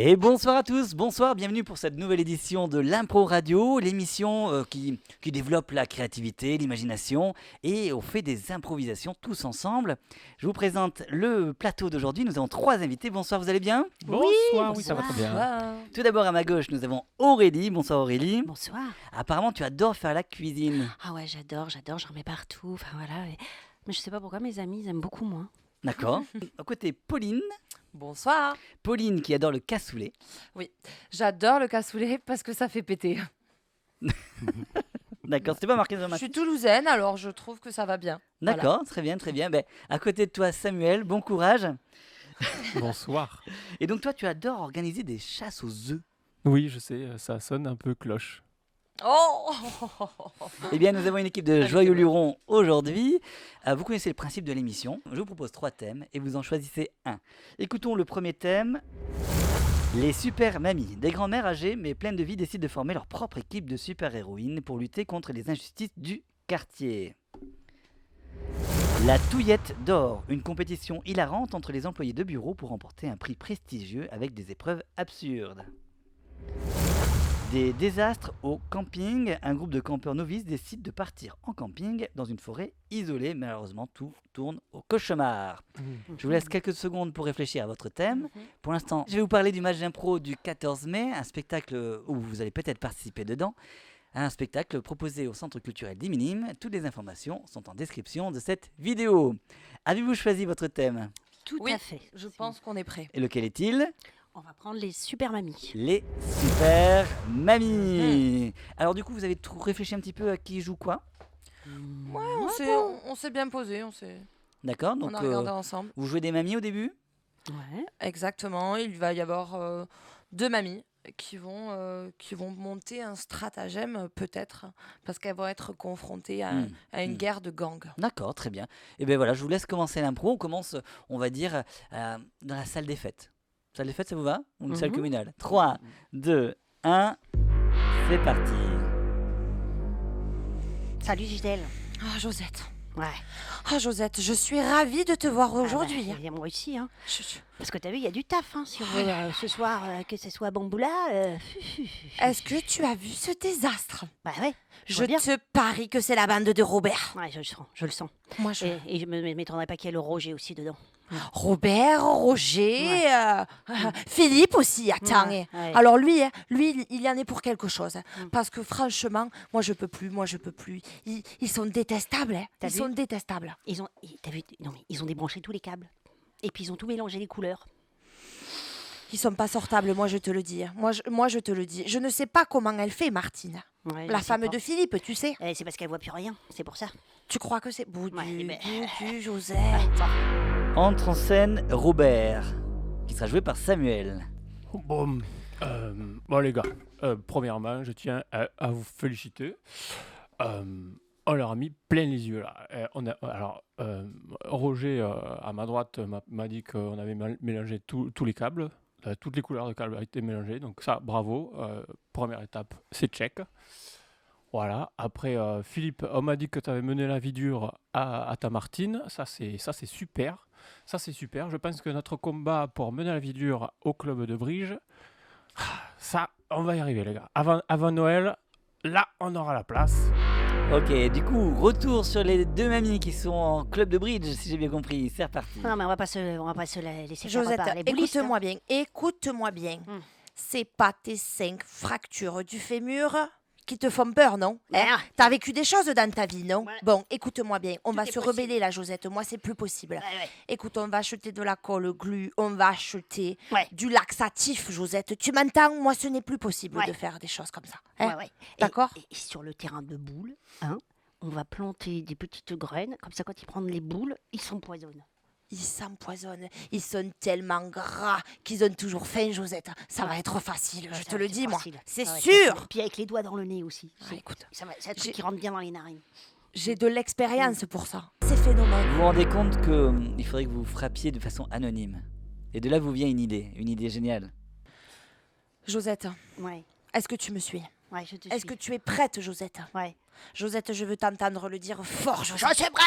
Et bonsoir à tous, bonsoir, bienvenue pour cette nouvelle édition de l'Impro Radio, l'émission qui développe la créativité, l'imagination et on fait des improvisations tous ensemble. Je vous présente le plateau d'aujourd'hui, nous avons 3 invités, bonsoir, vous allez bien ? Bonsoir, oui, ça va très bien. Tout d'abord à ma gauche, nous avons Aurélie, bonsoir Aurélie. Bonsoir. Apparemment tu adores faire la cuisine. Ah ouais, j'adore, j'en mets partout, enfin voilà. Mais je sais pas pourquoi mes amis, ils aiment beaucoup moins. D'accord. À côté Pauline. Bonsoir. Pauline qui adore le cassoulet. Oui, j'adore le cassoulet parce que ça fait péter. D'accord, c'était pas marqué dans Je ma... suis toulousaine, alors je trouve que ça va bien. D'accord, très bien, très bien. Ben, à côté de toi Samuel, bon courage. Bonsoir. Et donc toi tu adores organiser des chasses aux œufs. Oui, je sais, ça sonne un peu cloche. Oh. Eh bien, nous avons une équipe de joyeux lurons aujourd'hui. Vous connaissez le principe de l'émission. Je vous propose 3 thèmes et vous en choisissez un. Écoutons le premier thème. Les super mamies. Des grands-mères âgées mais pleines de vie décident de former leur propre équipe de super-héroïnes pour lutter contre les injustices du quartier. La touillette d'or. Une compétition hilarante entre les employés de bureau pour remporter un prix prestigieux avec des épreuves absurdes. Des désastres au camping, un groupe de campeurs novices décide de partir en camping dans une forêt isolée. Malheureusement, tout tourne au cauchemar. Je vous laisse quelques secondes pour réfléchir à votre thème. Pour l'instant, je vais vous parler du match d'impro du 14 mai, un spectacle où vous allez peut-être participer dedans. Un spectacle proposé au Centre culturel des Minimes. Toutes les informations sont en description de cette vidéo. Avez-vous choisi votre thème ? Tout Oui, à fait. je pense qu'on est prêt. Et lequel est-il ? On va prendre les super mamies. Les super mamies. Alors du coup, vous avez réfléchi un petit peu à qui joue quoi ? On s'est bien posé, D'accord, on donc a regardé ensemble. vous jouez des mamies au début ? Ouais. Exactement, il va y avoir 2 mamies qui vont monter un stratagème peut-être, parce qu'elles vont être confrontées à une guerre de gangs. D'accord, très bien. Et bien voilà, je vous laisse commencer l'impro. On commence, on va dire, dans la salle des fêtes. Salle des fêtes, ça vous va ? Ou une salle communale ? 3, 2, 1, c'est parti. Salut Gisèle. Ah, Josette. Ouais. Ah, Josette, je suis ravie de te voir aujourd'hui. Ah bah, moi aussi, hein. Je- Parce que t'as vu, il y a du taf, hein, si on veut, ce soir, que ce soit Bamboula. Est-ce que tu as vu ce désastre ? Bah ouais. Je vois bien. te parie que c'est la bande de Robert. Ouais, je le sens. Moi, Et je me m'étonnerais pas qu'il y ait le Roger aussi dedans. Robert, Roger, Philippe aussi, attends. Ouais, ouais. Alors lui, il y en est pour quelque chose. Parce que franchement, moi je peux plus. Ils sont détestables. T'as Ils vu sont détestables. T'as vu, non mais ils ont débranché tous les câbles. Et puis ils ont tout mélangé les couleurs. Ils sont pas sortables, moi je te le dis. Moi je te le dis. Je ne sais pas comment elle fait, Martine. Ouais, La je sais femme pas. de Philippe, tu sais. C'est parce qu'elle voit plus rien, c'est pour ça. Tu crois que c'est Ouais, mais- Josette. Entre en scène Robert, qui sera joué par Samuel. Bon, les gars, premièrement, je tiens à vous féliciter. On leur a mis plein les yeux là. Roger, à ma droite, m'a dit qu'on avait mélangé tous les câbles. Toutes les couleurs de câbles ont été mélangées. Donc ça, bravo. Première étape, c'est check. Voilà. Après, Philippe, on m'a dit que tu avais mené la vie dure à ta Martine. Ça, c'est super. Ça, c'est super. Je pense que notre combat pour mener la vie dure au club de bridge, ça, on va y arriver, les gars. Avant Noël, là, on aura la place. Ok, du coup, retour sur les 2 mamies qui sont en club de bridge, si j'ai bien compris. C'est reparti. Non mais on va pas se laisser faire Josette, par les boulistes. écoute-moi bien. C'est pas tes 5 fractures du fémur qui te font peur, non ? Ah. T'as vécu des choses dans ta vie, non ? Ouais. Bon, écoute-moi bien, on Tout va est se possible. rebeller là, Josette. Moi, c'est plus possible. Ouais. Écoute, on va acheter de la colle glue, on va acheter Ouais. du laxatif, Josette. Tu m'entends ? Moi, ce n'est plus possible Ouais. de faire des choses comme ça. Hein ? Ouais. D'accord. Et sur le terrain de boules, hein, on va planter des petites graines, comme ça quand ils prennent les boules, ils s'empoisonnent. Ils s'empoisonnent. Ils sont tellement gras qu'ils ont toujours faim, Josette. Ça va être facile, je te le dis, moi. C'est sûr. Et puis avec les doigts dans le nez aussi. Ah, écoute, C'est un truc qui rentre bien dans les narines. j'ai de l'expérience pour ça. C'est phénoménal. Vous vous rendez compte qu'il faudrait que vous frappiez de façon anonyme. Et de là vous vient une idée géniale. Josette, Ouais, est-ce que tu me suis ? ouais, je te Est-ce que tu es prête, Josette ? Ouais. Josette, je veux t'entendre le dire fort, Josette. Je suis prête.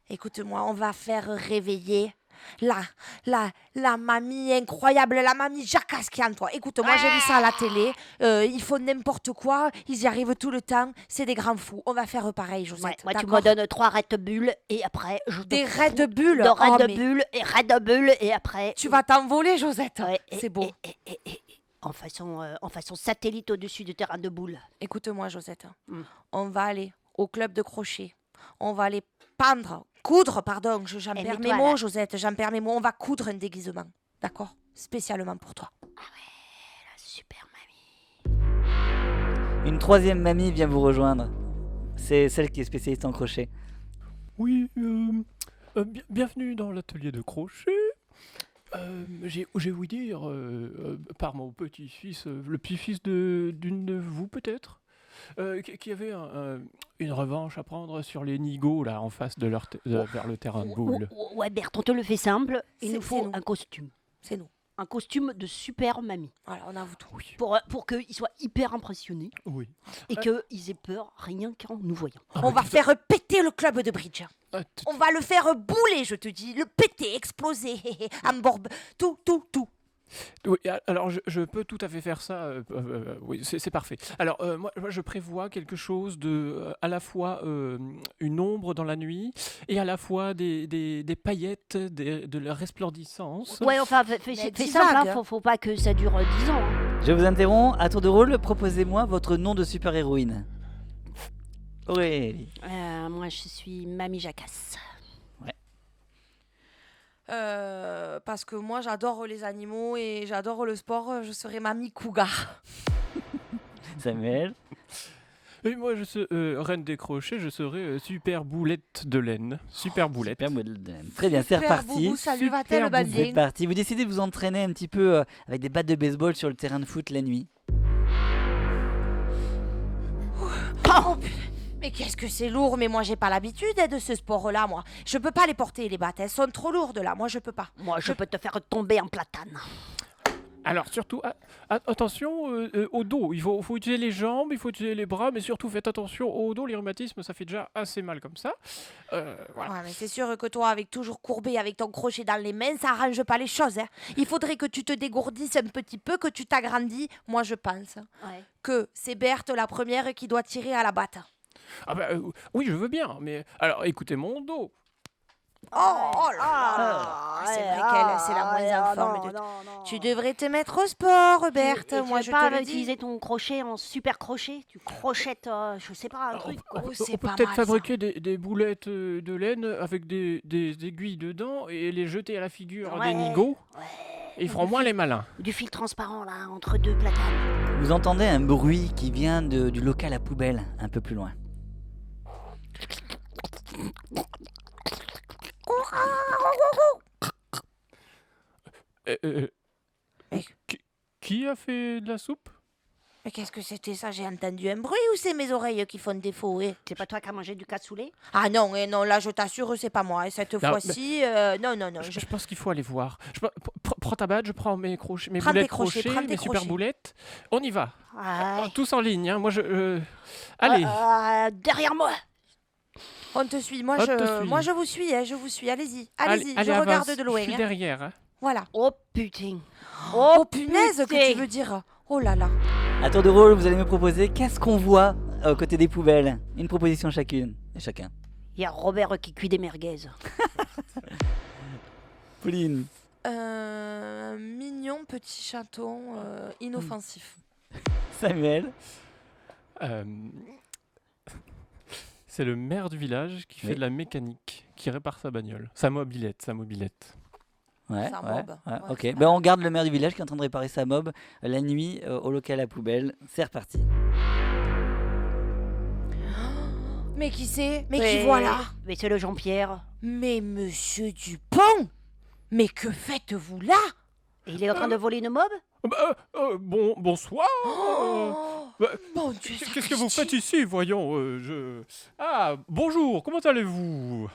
Écoute-moi, on va faire réveiller la mamie incroyable, la mamie Jacasse qui est en toi. Écoute, moi j'ai vu ça à la télé. Ils font n'importe quoi, ils y arrivent tout le temps. C'est des grands fous. On va faire pareil, Josette. Moi, tu d'accord? me donnes 3 Red Bull et après, je te Des fous Red Bull. de Red mais Bull et Red Bull et après. Tu vas t'envoler, Josette. Ouais, C'est beau. Et en façon satellite au-dessus du terrain de boule. Écoute-moi, Josette. Mm. On va aller au club de crochet. On va aller coudre, pardon. J'en Et perds mets-toi mes mots, là. Josette. J'en perds mes mots. On va coudre un déguisement. D'accord? Spécialement pour toi. La super mamie. Une troisième mamie vient vous rejoindre. C'est celle qui est spécialiste en crochet. Oui, bienvenue dans l'atelier de crochet. J'ai ouï dire, par mon petit-fils, le petit-fils d'une de vous peut-être, qui avait une revanche à prendre sur les nigauds là en face de vers le terrain de boule. Ouais, Berthe, on te le fait simple. Il nous C'est faut nous. un costume. C'est nous. Un costume de super mamie. Voilà, on avoue tout. Pour qu'ils soient hyper impressionnés Oui. et qu'ils aient peur rien qu'en nous voyant. On va faire péter le club de bridge. Ah, On va le faire bouler, je te dis. Le péter, exploser. En borbe. Tout. Oui, alors je peux tout à fait faire ça. Oui, c'est parfait. Alors moi, je prévois quelque chose de à la fois une ombre dans la nuit et à la fois des paillettes, de la resplendissance. Ouais, enfin, fais dis simple, vague, hein, hein. faut pas que ça dure 10 ans. Hein. Je vous interromps. À tour de rôle, proposez-moi votre nom de super-héroïne. Aurélie. Moi, je suis Mamie Jacasse. Parce que moi, j'adore les animaux et j'adore le sport. Je serai mamie cougar. Samuel. Et moi, je suis reine des crochets, je serai super boulette de laine. Super boulette. Super modèle de laine. Très bien, c'est Super reparti. boubou, salut, va-t-elle, Super boubou. C'est banding. parti. Vous décidez de vous entraîner un petit peu avec des battes de baseball sur le terrain de foot la nuit. Oh, putain. Mais qu'est-ce que c'est lourd, mais moi j'ai pas l'habitude de ce sport-là, moi. Je peux pas les porter, les battes, elles sont trop lourdes là, moi je peux pas. Moi, je peux te faire tomber en platane. Alors surtout, attention au dos. Il faut utiliser les jambes, il faut utiliser les bras, mais surtout faites attention au dos. Les rhumatismes, ça fait déjà assez mal comme ça. Voilà. Ouais, mais c'est sûr que toi, avec toujours courbé, avec ton crochet dans les mains, ça arrange pas les choses. Hein. Il faudrait que tu te dégourdisses un petit peu, que tu t'agrandis. Moi je pense Ouais. que c'est Berthe la première qui doit tirer à la batte. Ah bah, oui, je veux bien, mais alors écoutez mon dos. Oh là là. C'est vrai qu'elle, c'est la moins en forme. Tu devrais te mettre au sport, Berthe. Moi, je pas te le dis. utiliser ton crochet en super crochet. Tu crochettes, je sais pas, un truc. Quoi. Oh, c'est On peut pas peut-être mal, ça. fabriquer des boulettes de laine avec des aiguilles dedans et les jeter à la figure Ouais, des nigauds. ouais. Et ils feront moins les malins. Du fil transparent là, entre deux platanes. Vous entendez un bruit qui vient du local à poubelle, un peu plus loin. Mais- Qui a fait de la soupe? Mais qu'est-ce que c'était ça? J'ai entendu un bruit ou c'est mes oreilles qui font défaut? C'est pas toi qui as mangé du cassoulet? Ah non, non, là je t'assure, c'est pas moi. Et cette Non, fois-ci, non. Je pense qu'il faut aller voir. Prends ta batte, je prends mes crochets, mes Prends tes boulettes crochets, crochets, prends tes mes super crochets. boulettes. On y va. Ouais. Tous en ligne. Hein. Moi, allez. Derrière moi. On te suit. Moi, On te suit. moi je vous suis, hein, je vous suis. Allez-y, allez-y. Allez, Je avance. regarde de loin. Je suis hein. derrière. Hein. Voilà. Oh putain. Oh, punaise, putain. que tu veux dire? Oh là là. À tour de rôle, vous allez me proposer qu'est-ce qu'on voit aux côtés des poubelles. Une proposition chacune et chacun. Il y a Robert qui cuit des merguez. Pauline. Mignon petit chaton inoffensif. Samuel. Euh, C'est le maire du village qui fait Oui. de la mécanique, qui répare sa bagnole. Sa mobilette. Ouais, C'est un ouais, mob. ouais, Ouais, ok. c'est Ben, on garde le maire du village qui est en train de réparer sa mob la nuit au local à poubelle. C'est reparti. Mais qui c'est? Mais qui voilà? Mais c'est le Jean-Pierre. Mais monsieur Dupont? Mais que faites-vous là? Et il est en train de voler une mob? Bonsoir. bah, Bon Dieu, Qu'est-ce que vous faites ici, voyons Ah, bonjour, comment allez-vous?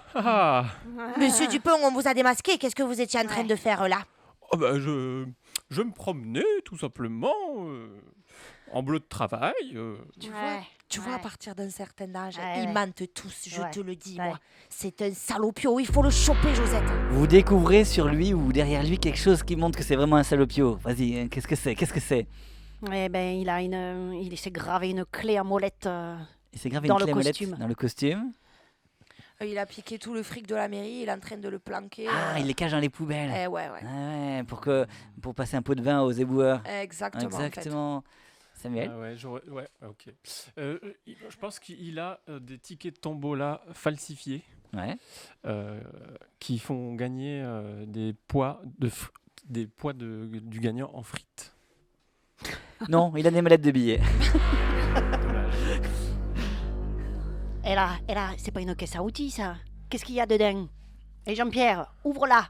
Monsieur Dupont, on vous a démasqué. Qu'est-ce que vous étiez en train Ouais. de faire là? Je me promenais, tout simplement. en bleu de travail. Tu vois, à partir d'un certain âge, Ouais, ils ouais. mentent tous, je Ouais, te le dis, ouais. moi. C'est un salopio, il faut le choper, Josette. Vous découvrez sur lui ou derrière lui quelque chose qui montre que c'est vraiment un salopio. Vas-y, qu'est-ce que c'est? Qu'est-ce que c'est? Eh ben, il s'est gravé une clé à molette. Il s'est gravé Dans une le clé à molette costume. dans le costume. Il a piqué tout le fric de la mairie, il est en train de le planquer. Ah, il les cache dans les poubelles. Ouais. Ah ouais, pour passer un pot de vin aux éboueurs. Exactement. Exactement. Samuel. Ah ouais, ok. Je pense qu'il a des tickets de tombola falsifiés Ouais. qui font gagner des poids du gagnant en frites. Non, il a des mallettes de billets. Dommage. Et là, c'est pas une caisse à outils, ça. Qu'est-ce qu'il y a dedans? Et Jean-Pierre, ouvre-la.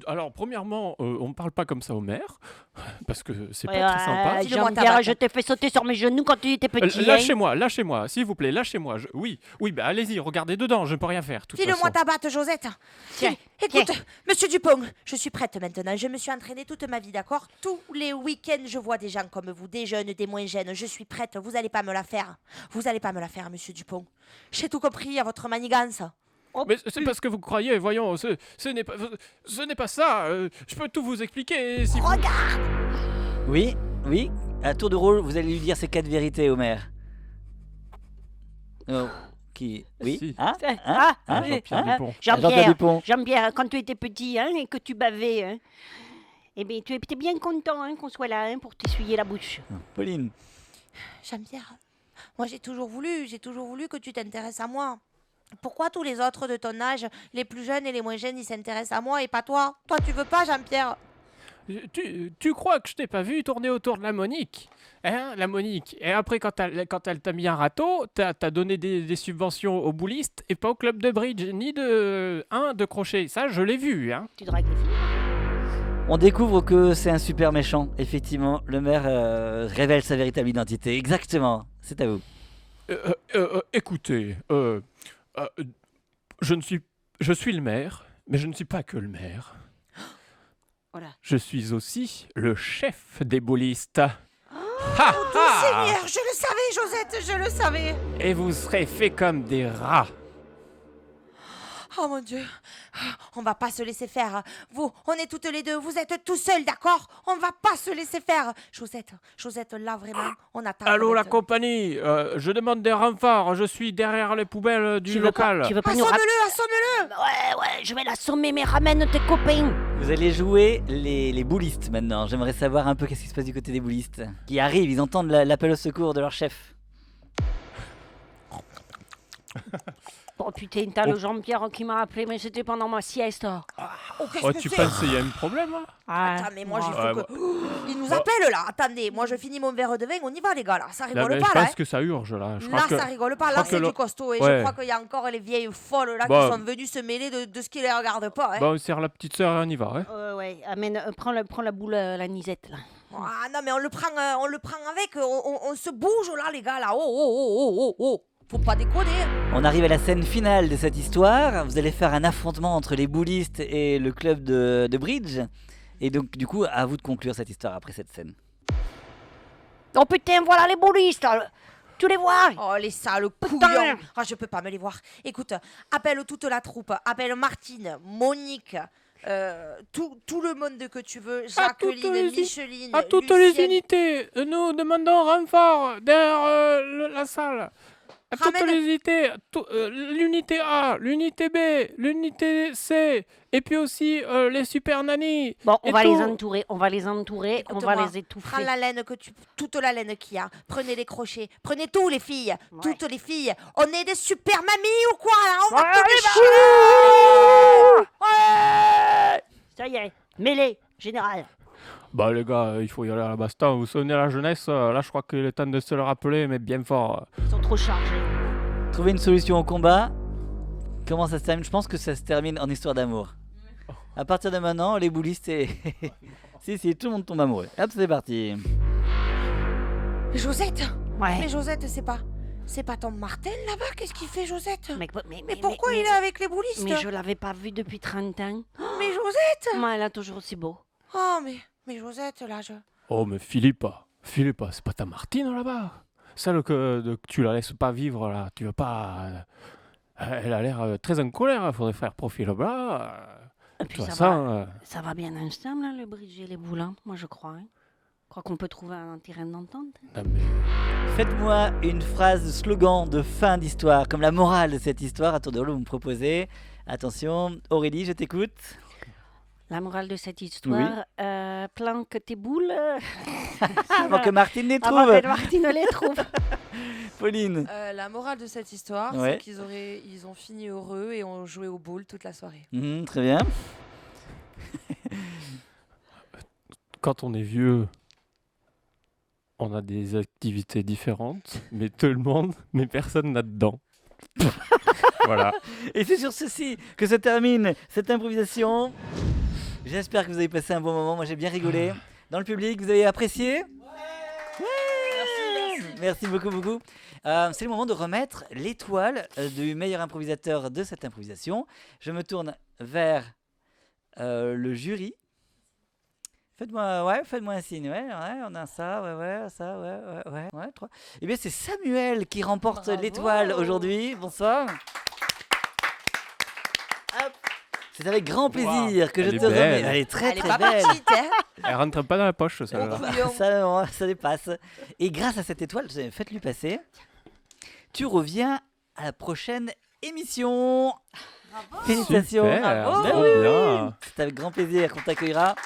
Alors, premièrement, on ne parle pas comme ça au maire, parce que c'est Ouais, pas très sympa. Dis-le-moi ta Jean-Pierre, batte. je t'ai fait sauter sur mes genoux quand tu étais petit. Lâchez-moi, s'il vous plaît, lâchez-moi. Oui, bah allez-y, regardez dedans, je ne peux rien faire. de toute Dis-le-moi façon. ta batte, Josette. Tiens, Écoute, monsieur Dupont, je suis prête maintenant. Je me suis entraînée toute ma vie, d'accord? Tous les week-ends, je vois des gens comme vous, des jeunes, des moins jeunes. Je suis prête. Vous n'allez pas me la faire. Vous n'allez pas me la faire, monsieur Dupont. J'ai tout compris à votre manigance. Mais c'est parce que vous croyez, voyons, ce n'est pas ça. Je peux tout vous expliquer. Si vous... Regarde. Oui, à tour de rôle, vous allez lui dire ces 4 vérités au maire. Oui. Si. Hein? Ah, Ah, oui, Jean-Pierre hein. Dupont. Jean-Pierre Dupont. Jean-Pierre, quand tu étais petit hein, et que tu bavais, hein, eh bien, tu étais bien content hein, qu'on soit là hein, pour t'essuyer la bouche. Pauline. Jean-Pierre, moi j'ai toujours voulu que tu t'intéresses à moi. Pourquoi tous les autres de ton âge, les plus jeunes et les moins jeunes, ils s'intéressent à moi et pas toi? Toi, tu veux pas, Jean-Pierre? Tu crois que je t'ai pas vu tourner autour de la Monique, hein, la Monique. Et après, quand elle t'a mis un râteau, t'as donné des subventions aux boulistes et pas au club de bridge, ni de crochet. Ça, je l'ai vu, hein. Tu dragues les filles. On découvre que c'est un super méchant. Effectivement, le maire révèle sa véritable identité. Exactement. C'est à vous. Écoutez, je suis le maire, mais je ne suis pas que le maire. Voilà. Je suis aussi le chef des boulistes. Seigneur, je le savais, Josette, je le savais. Et vous serez fait comme des rats. Oh mon Dieu, on va pas se laisser faire. Vous, on est toutes les deux, vous êtes tout seuls, d'accord? On va pas se laisser faire. Josette, là vraiment, on attend. Allô la compagnie, je demande des renforts, je suis derrière les poubelles du local. Tu veux pas nous rappeler? Assomme-le. Ouais, je vais l'assommer, mais ramène tes copains. Vous allez jouer les boulistes maintenant. J'aimerais savoir un peu qu'est-ce qui se passe du côté des boulistes. Qui arrivent, ils entendent l'appel au secours de leur chef. Oh putain, t'as le Jean-Pierre qui m'a appelé, mais c'était pendant ma sieste. Oh, qu'est-ce Oh, que tu c'est? penses qu'il y a un problème hein? Attends, mais moi, j'ai Ouais, faut que... Il nous appelle, là. Attendez, moi, je finis mon verre de vin. On y va, les gars, là. Ça Là, rigole mais pas, je là. pense que ça urge là. Je Là, crois que... ça rigole pas. je Là, crois que c'est le- du costaud. Et Ouais. je crois qu'il y a encore les vieilles folles, là, Bah. qui sont venues se mêler de ce qui les regarde pas, hein. Bah, on serre la petite sœur et on y va. Hein? Ouais, amène, prends la boule, la nisette, là. Ah, non, mais on le prend avec. On se bouge, là, les gars, là. Oh. Faut pas déconner. On arrive à la scène finale de cette histoire. Vous allez faire un affrontement entre les boulistes et le club de bridge. Et donc, du coup, à vous de conclure cette histoire après cette scène. Oh putain, voilà les boulistes. Tu les vois? Oh, les sales Putain. couillons. Ah, je peux pas me les voir. Écoute, appelle toute la troupe. Appelle Martine, Monique, tout le monde que tu veux. Jacqueline, Micheline, À toutes les Lucienne. unités, nous demandons renfort derrière la salle. À toutes Ramène- les unités, l'unité A, l'unité B, l'unité C, et puis aussi les super nannies. Bon, on Et va tout. les entourer, on va Écoute-moi, les Prends étouffer. la laine toute la laine qu'il y a. Prenez les crochets. Prenez tout, les filles. Ouais. Toutes les filles. On est des super mamies ou quoi, là? On va Ouais, tout allez, déchirer. Ouais. Ça y est, mêlée, général. Bah les gars, il faut y aller à la baston. Vous vous souvenez de la jeunesse? Là, je crois qu'il est temps de se le rappeler, mais bien fort. Ils sont trop chargés. Trouver une solution au combat. Comment ça se termine? Je pense que ça se termine en histoire d'amour. À partir de maintenant, les boulistes et... si, tout le monde tombe amoureux. Hop, c'est parti. Josette. Ouais. Mais Josette, c'est pas ton Martin là-bas? Qu'est-ce qu'il fait, Josette? Mais Pourquoi il est avec les boulistes? Mais je l'avais pas vu depuis 30 ans. Mais Josette. Moi, elle a toujours aussi beau. Oh, mais Josette, là, Oh, mais Philippe, Filez pas, c'est pas ta Martine là-bas. Celle que tu la laisses pas vivre là, tu veux pas. Elle a l'air très en colère, faudrait faire profil bas. Et Tu puis vois ça ça, va, ça va bien ensemble, là, le bridge et les boules, hein, moi je crois. Hein. Je crois qu'on peut trouver un terrain d'entente. non, mais Faites-moi une phrase slogan de fin d'histoire, comme la morale de cette histoire. À tour de rôle, vous me proposez. Attention, Aurélie, je t'écoute. La morale de cette histoire, planque tes boules Avant que Martine les avant trouve. que Martine les trouve. Pauline. La morale de cette histoire, Ouais. c'est qu'ils ont fini heureux et ont joué aux boules toute la soirée. Très bien. quand on est vieux, on a des activités différentes, mais tout le monde, mais personne n'a de dents. Voilà. Et c'est sur ceci que se termine cette improvisation. J'espère que vous avez passé un bon moment. Moi, j'ai bien rigolé. Dans le public, vous avez apprécié ? Merci beaucoup, beaucoup. C'est le moment de remettre l'étoile du meilleur improvisateur de cette improvisation. Je me tourne vers le jury. Faites-moi un signe. Ouais, on a ça, ouais, 3. Eh bien, c'est Samuel qui remporte Bravo. l'étoile aujourd'hui. Bonsoir. Hop. C'est avec grand plaisir que je Elle est te remets. belle. Elle est très Elle est très pas belle. petite, hein. Elle rentre pas dans la poche, celle-là. Ça dépasse. Et grâce à cette étoile, faites-lui passer. Tu reviens à la prochaine émission. Félicitations. Super, Bravo. trop Oui, oui. bien. C'est avec grand plaisir qu'on t'accueillera.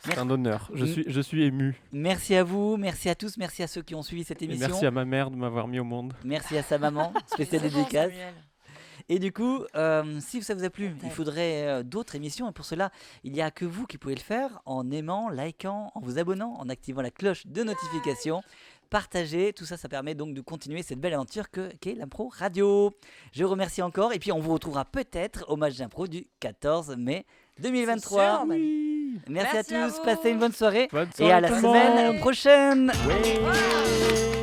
C'est un honneur. Je suis ému. Merci à vous, merci à tous, merci à ceux qui ont suivi cette Et émission. merci à ma mère de m'avoir mis au monde. Merci à sa maman, spéciale C'est bon, dédicace. Samuel. Et du coup, si ça vous a plu, il faudrait d'autres émissions. Et pour cela, il n'y a que vous qui pouvez le faire en aimant, likant, en vous abonnant, en activant la cloche de notification. Partagez, tout ça, ça permet donc de continuer cette belle aventure qu'est l'impro radio. Je vous remercie encore et puis on vous retrouvera peut-être au match d'impro du 14 mai 2023. C'est sûr, Manu. Merci Merci à à tous, vous. passez une bonne soirée Bonne et à soirée la tout le semaine monde. prochaine. Ouais.